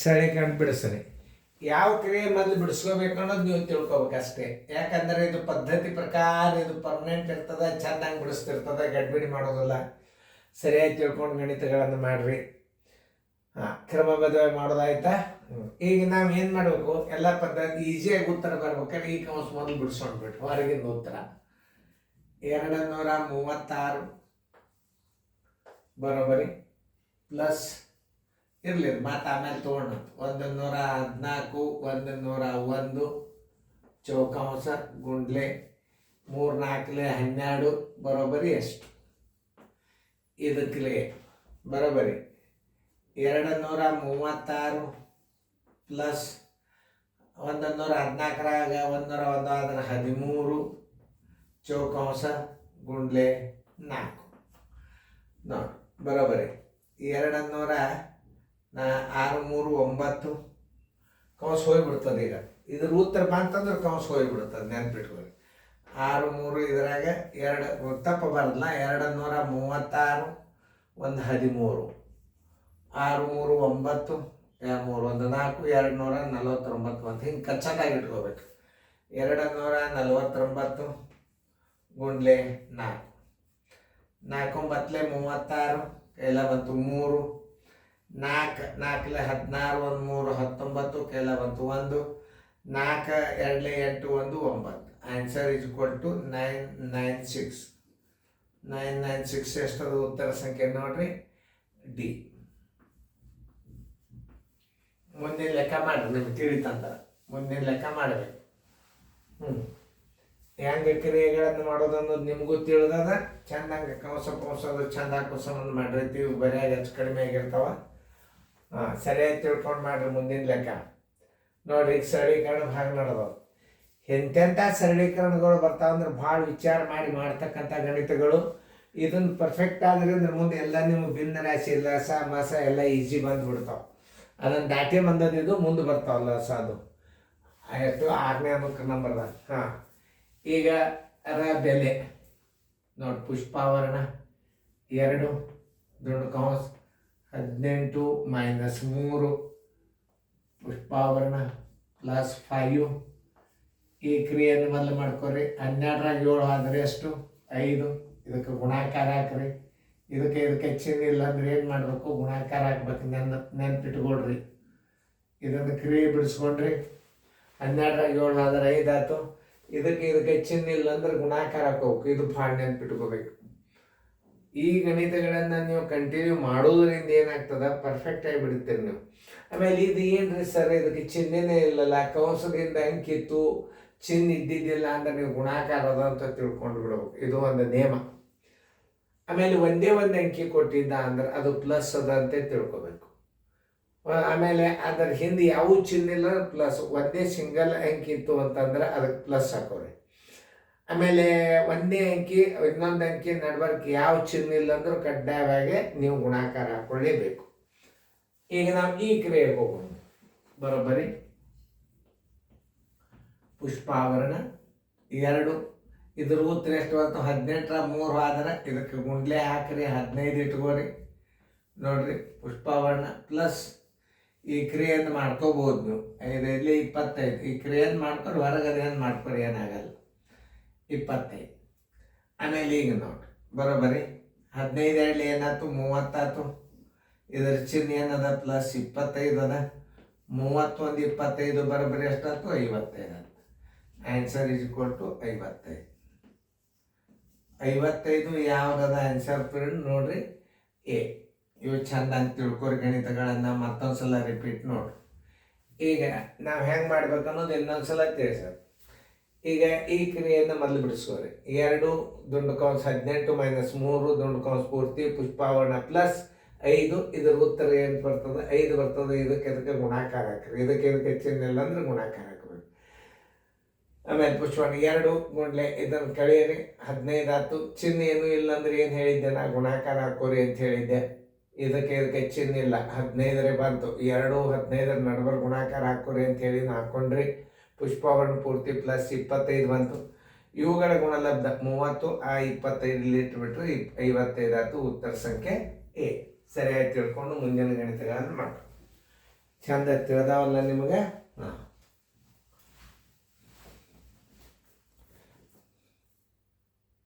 ಸರಳೀಕರಣ ಬಿಡಿಸ್ರಿ. ಯಾವ ಕ್ರಿಯೆ ಮೊದಲು ಬಿಡಿಸ್ಕೋಬೇಕು ಅನ್ನೋದು ನೀವು ತಿಳ್ಕೊಬೇಕಷ್ಟೇ. ಯಾಕಂದರೆ ಇದು ಪದ್ಧತಿ ಪ್ರಕಾರ ಇದು ಪರ್ಮನೆಂಟ್ ಇರ್ತದೆ, ಚೆನ್ನಾಗಿ ಬಿಡಿಸ್ತಿರ್ತದೆ, ಗಡ್ಬಿಡಿ ಮಾಡೋದಿಲ್ಲ. ಸರಿಯಾಗಿ ತಿಳ್ಕೊಂಡು ಗಣಿತಗಳನ್ನು ಮಾಡಿರಿ. ಕ್ರಮಬದ್ಧವಾಗಿ ಮಾಡೋದಾಯ್ತಾ. ಈಗ ನಾವು ಏನು ಮಾಡಬೇಕು, ಎಲ್ಲ ಪದ್ಧತಿ ಈಸಿಯಾಗಿ ಉತ್ತರ ಬರ್ಬೇಕಾದ್ರೆ ಈ ಕೌನ್ಸ್ ಮೊದಲು ಬಿಡಿಸ್ಕೊಂಡ್ಬಿಟ್ಟು ಹೊರಗಿಂದ ಉತ್ತರ 236 ಬರೋಬರಿ ಪ್ಲಸ್ ಇರಲಿ ಮತ್ತು ಆಮೇಲೆ ತೊಗೊಂಡು 114 101 ಚೌಕಾಂಶ ಗುಂಡ್ಲೆ 3 4 12 ಬರೋಬರಿ ಎಷ್ಟು ಇದಕ್ಕೆ ಬರೋಬರಿ 236 ಪ್ಲಸ್ 114ರಾಗ 101 ಆದ್ರೆ 13 ಚೌಕಾಂಶ ಗುಂಡ್ಲೆ 4 ನೋಡಿ ಬರೋಬರಿ 206 3 9 ಕೌನ್ಸ್ ಹೋಗಿಬಿಡ್ತದೆ. ಈಗ ಇದ್ರ ಉತ್ತರ ಬಂತಂದ್ರೆ ಕೌನ್ಸ್ ಹೋಗಿಬಿಡ್ತದೆ, ನೆನ್ಪಿಟ್ಕೊಳ್ಳಿ. 6 3 ಇದ್ರಾಗ 2 ತಪ್ಪ ಬರಲ್ಲ. 236 1 13 6 3 9 2 3 1 4 249 ಅಂತ ಹಿಂಗೆ ಕಚ್ಚಾಟಾಗಿ ಇಟ್ಕೋಬೇಕು. 249 ಗುಂಡ್ಲೆ 4 4 9 36 ಕೈಲ ಬಂತು 3 4 4 16 1 3 19 ಕೈಲ ಬಂತು 1 4 2 8 1 9. Answer is equal to 996. 996 ಎಷ್ಟದು ಉತ್ತರ ಸಂಖ್ಯೆ ನೋಡ್ರಿ, ಡಿ. ಮುಂದಿನ ಲೆಕ್ಕ ಮಾಡ್ರಿ, ನಿಮ್ಗೆ ತಿಳಿತಂದ್ರೆ ಮುಂದಿನ ಲೆಕ್ಕ ಮಾಡಬೇಕು. ಹೆಂಗೆ ಕ್ರಿಯೆಗಳನ್ನು ಮಾಡೋದು ಅನ್ನೋದು ನಿಮಗೂ ತಿಳಿದದ. ಚೆಂದಂಗೆ ಕೌಸೋದು ಚಂದ ಕುಸಮಂದು ಮಾಡಿರ್ತೀವಿ, ಬರೆಯಾಗ ಹೆಚ್ಚು ಕಡಿಮೆ ಆಗಿರ್ತಾವ. ಸರಿಯಾಗಿ ತಿಳ್ಕೊಂಡು ಮಾಡ್ರಿ. ಮುಂದಿನ ಲೆಕ್ಕ ನೋಡ್ರಿ, ಈಗ ಸರಳೀಕರಣ ಭಾಗ ನಡೆದವು. ಎಂತೆಂಥ ಸರಳೀಕರಣಗಳು ಬರ್ತಾವಂದ್ರೆ ಭಾಳ ವಿಚಾರ ಮಾಡಿ ಮಾಡ್ತಕ್ಕಂಥ ಗಣಿತಗಳು. ಇದನ್ನು ಪರ್ಫೆಕ್ಟ್ ಆದ್ರಿಂದ ಮುಂದೆ ಎಲ್ಲ ನಿಮ್ಗೆ ಭಿನ್ನ ರಾಶಿ ಲಸ ಮಸ ಎಲ್ಲ ಈಸಿ ಬಂದುಬಿಡ್ತಾವೆ. ಅದನ್ನು ದಾಟಿ ಬಂದದ್ದು ಮುಂದೆ ಬರ್ತಾವಲ್ಲ ಲಸ, ಅದು ಎಷ್ಟು 6ನೇ ನಂಬರ್ದಾಗ. ಈಗ ಬೆಲೆ ನೋಡಿ, ಪುಷ್ಪಾವರಣ 2 ದೊಡ್ಡ ಕೌನ್ಸ್ 18 -3 ಪುಷ್ಪಾವರಣ ಪ್ಲಸ್ 5. ಈ ಕ್ರಿಯೆಯನ್ನು ಮೊದಲು ಮಾಡ್ಕೊರಿ. 12ರಾಗ 7 ಆದರೆ ಎಷ್ಟು 5. ಇದಕ್ಕೆ ಗುಣಾಕಾರ ಹಾಕ್ರಿ. ಇದಕ್ಕೆ ಚಿಹ್ನೆ ಇಲ್ಲ ಅಂದ್ರೆ ಏನು ಮಾಡಬೇಕು, ಗುಣಾಕಾರ ಹಾಕ್ಬೇಕು. ನೆನ್ಪಿಟ್ಕೊಳ್ರಿ. ಇದನ್ನು ಕ್ರಿಯೆ ಬಿಡಿಸ್ಕೊಂಡ್ರಿ. 12ರಾಗ 7 ಆದರೆ 5 ಆಯ್ತು. ಇದಕ್ಕೆ ಚಿಹ್ನೆ ಇಲ್ಲ ಅಂದ್ರೆ ಗುಣಾಕಾರ ಹಾಕೋಬೇಕು. ಇದು ಭಾಳ ನೆನ್ಪಿಟ್ಕೋಬೇಕು. ಈ ಗಣಿತಗಳನ್ನು ನೀವು ಕಂಟಿನ್ಯೂ ಮಾಡೋದ್ರಿಂದ ಏನಾಗ್ತದೆ, ಪರ್ಫೆಕ್ಟ್ ಆಗಿಬಿಡ್ತೀರಿ ನೀವು. ಆಮೇಲೆ ಇದು ಏನ್ರಿ ಸರ್, ಇದಕ್ಕೆ ಚಿಹ್ನೆನೇ ಇಲ್ಲಲ್ಲ, ಕೌನ್ಸದಿಂದ ಅಂಕಿತ್ತು ಚಿಹ್ನೆ ಇದ್ದಿದ್ದಿಲ್ಲ ಅಂದ್ರೆ ನೀವು ಗುಣಾಕಾರ ಅದ ಅಂತ ತಿಳ್ಕೊಂಡು ಬಿಡ್ಬೇಕು. ಇದು ಒಂದು ನಿಯಮ. ಆಮೇಲೆ ಒಂದೇ ಒಂದು ಅಂಕಿ ಕೊಟ್ಟಿದ್ದ ಅಂದ್ರೆ ಅದು ಪ್ಲಸ್ ಅದ ಅಂತ ತಿಳ್ಕೊಬೇಕು. ಆಮೇಲೆ ಅದರ ಹಿಂದೆ ಯಾವ ಚಿಹ್ನೆ ಇಲ್ಲ ಪ್ಲಸ್, ಒಂದೇ ಸಿಂಗಲ್ ಅಂಕಿ ಇತ್ತು ಅಂತಂದ್ರೆ ಅದಕ್ಕೆ ಪ್ಲಸ್ ಹಾಕೋರಿ. ಆಮೇಲೆ ಒಂದೇ ಅಂಕಿ ಇನ್ನೊಂದು ಅಂಕಿ ನಡ್ಬರ್ಕ್ ಯಾವ ಚಿಹ್ನೆ ಇಲ್ಲ ಅಂದ್ರೆ ಕಡ್ಡಾಯವಾಗಿ ನೀವು ಗುಣಾಕಾರ ಹಾಕೊಳ್ಳೇಬೇಕು. ಈಗ ನಾವು ಈ ಕ್ರಿಯೆಗೆ ಹೋಗೋಣ. ಬರೋಬ್ಬರಿ ಪುಷ್ಪಾವರಣ 2 ಇದ್ರ ಉತ್ತರ ಎಷ್ಟು ಬಂತು, 18ರ 3 ಆದ್ರೆ ಇದಕ್ಕೆ ಗುಂಡ್ಲೆ ಹಾಕ್ರಿ, 15 ಇಟ್ಕೋರಿ. ನೋಡ್ರಿ, ಪುಷ್ಪಾವರಣ ಪ್ಲಸ್ ಈ ಕ್ರಿಯೆಯನ್ನು ಮಾಡ್ಕೋಬೋದು ನೀವು. 5 5 25. ಈ ಕ್ರಿಯೆಯನ್ನು ಮಾಡ್ಕೊಂಡು ಹೊರಗೆ ಅದೇನು ಮಾಡ್ಕೊರಿ, ಏನಾಗಲ್ಲ. 25. ಆಮೇಲೆ ಈಗ ನೋಡ್ರಿ, ಬರೋಬ್ಬರಿ 15 2 ಏನಾಯ್ತು 30 ಆಯ್ತು. ಇದರ ಚಿಹ್ನೆ ಏನದ ಪ್ಲಸ್ 25 ಅದ. 31 25 ಬರೋಬ್ಬರಿ ಎಷ್ಟಾಯ್ತು 55 ಆಯ್ತು. Answer is equal to 55. 55 ಯಾವುದದ ಆನ್ಸರ್ ಫ್ರೆಂಡ್ ನೋಡ್ರಿ, ಎ. ಇವು ಚಂದ ಅಂತ ತಿಳ್ಕೊರಿ ಗಣಿತಗಳನ್ನು. ಮತ್ತೊಂದ್ಸಲ ರಿಪೀಟ್ ನೋಡ್ರಿ. ಈಗ ನಾವು ಹೆಂಗೆ ಮಾಡ್ಬೇಕು ಅನ್ನೋದು ಇನ್ನೊಂದ್ಸಲ ತಿಳಿಸೋದು. ಈಗ ಈ ಕ್ರಿಯೆಯನ್ನು ಮೊದಲು ಬಿಡಿಸ್ಕೋರಿ. 2 ದುಂಡು ಕೌನ್ಸ್ 18 -3 ದುಂಡು ಕೌನ್ಸ್ ಪೂರ್ತಿ ಪುಷ್ಪಾವರಣ ಪ್ಲಸ್ 5. ಇದರ ಉತ್ತರ ಏನು ಬರ್ತದೆ, 5 ಬರ್ತದೆ. ಇದಕ್ಕೆ ಗುಣಾಕಾರ ಹಾಕ್ರಿ. ಇದಕ್ಕೆ ಚಿಹ್ನೆ ಇಲ್ಲ ಅಂದ್ರೆ ಗುಣಾಕಾರ ಹಾಕ್ಬೇಕು. ಆಮೇಲೆ ಪುಷ್ಪಾವರಣ 2 ಗುಂಡ್ಲೆ ಇದನ್ನು ಕಳೆಯಿರಿ, 15 ಆಯ್ತು. ಚಿಹ್ನೆ ಏನೂ ಇಲ್ಲ ಅಂದ್ರೆ ಏನು ಹೇಳಿದ್ದೆ, ನಾ ಗುಣಾಕಾರ ಹಾಕೋರಿ ಅಂತ ಹೇಳಿದ್ದೆ. ಇದಕ್ಕೆ ಚಿಹ್ನೆ ಇಲ್ಲ, 15ರೇ ಬಂತು. 2 15ರ ನಡುಬರ್ ಗುಣಾಕಾರ ಹಾಕೋರಿ ಅಂತ ಹೇಳಿ ಹಾಕೊಂಡ್ರಿ. ಪುಷ್ಪಾವರಣ ಪೂರ್ತಿ ಪ್ಲಸ್ 25 ಬಂತು. ಇವುಗಳ ಗುಣಲಬ್ಧ 30. ಆ 25 ಇಟ್ಬಿಟ್ರೆ 55 ಆಯ್ತು. ಉತ್ತರ ಸಂಖ್ಯೆ ಎ. ಸರಿಯಾಗಿ ತಿಳ್ಕೊಂಡು ಮುಂದಿನ ಗಣಿತಗಳನ್ನು ಮಾಡ್ಕೊ. ಚಂದ ತಿಳಿದಾವಲ್ಲ ನಿಮಗೆ? ಹಾಂ.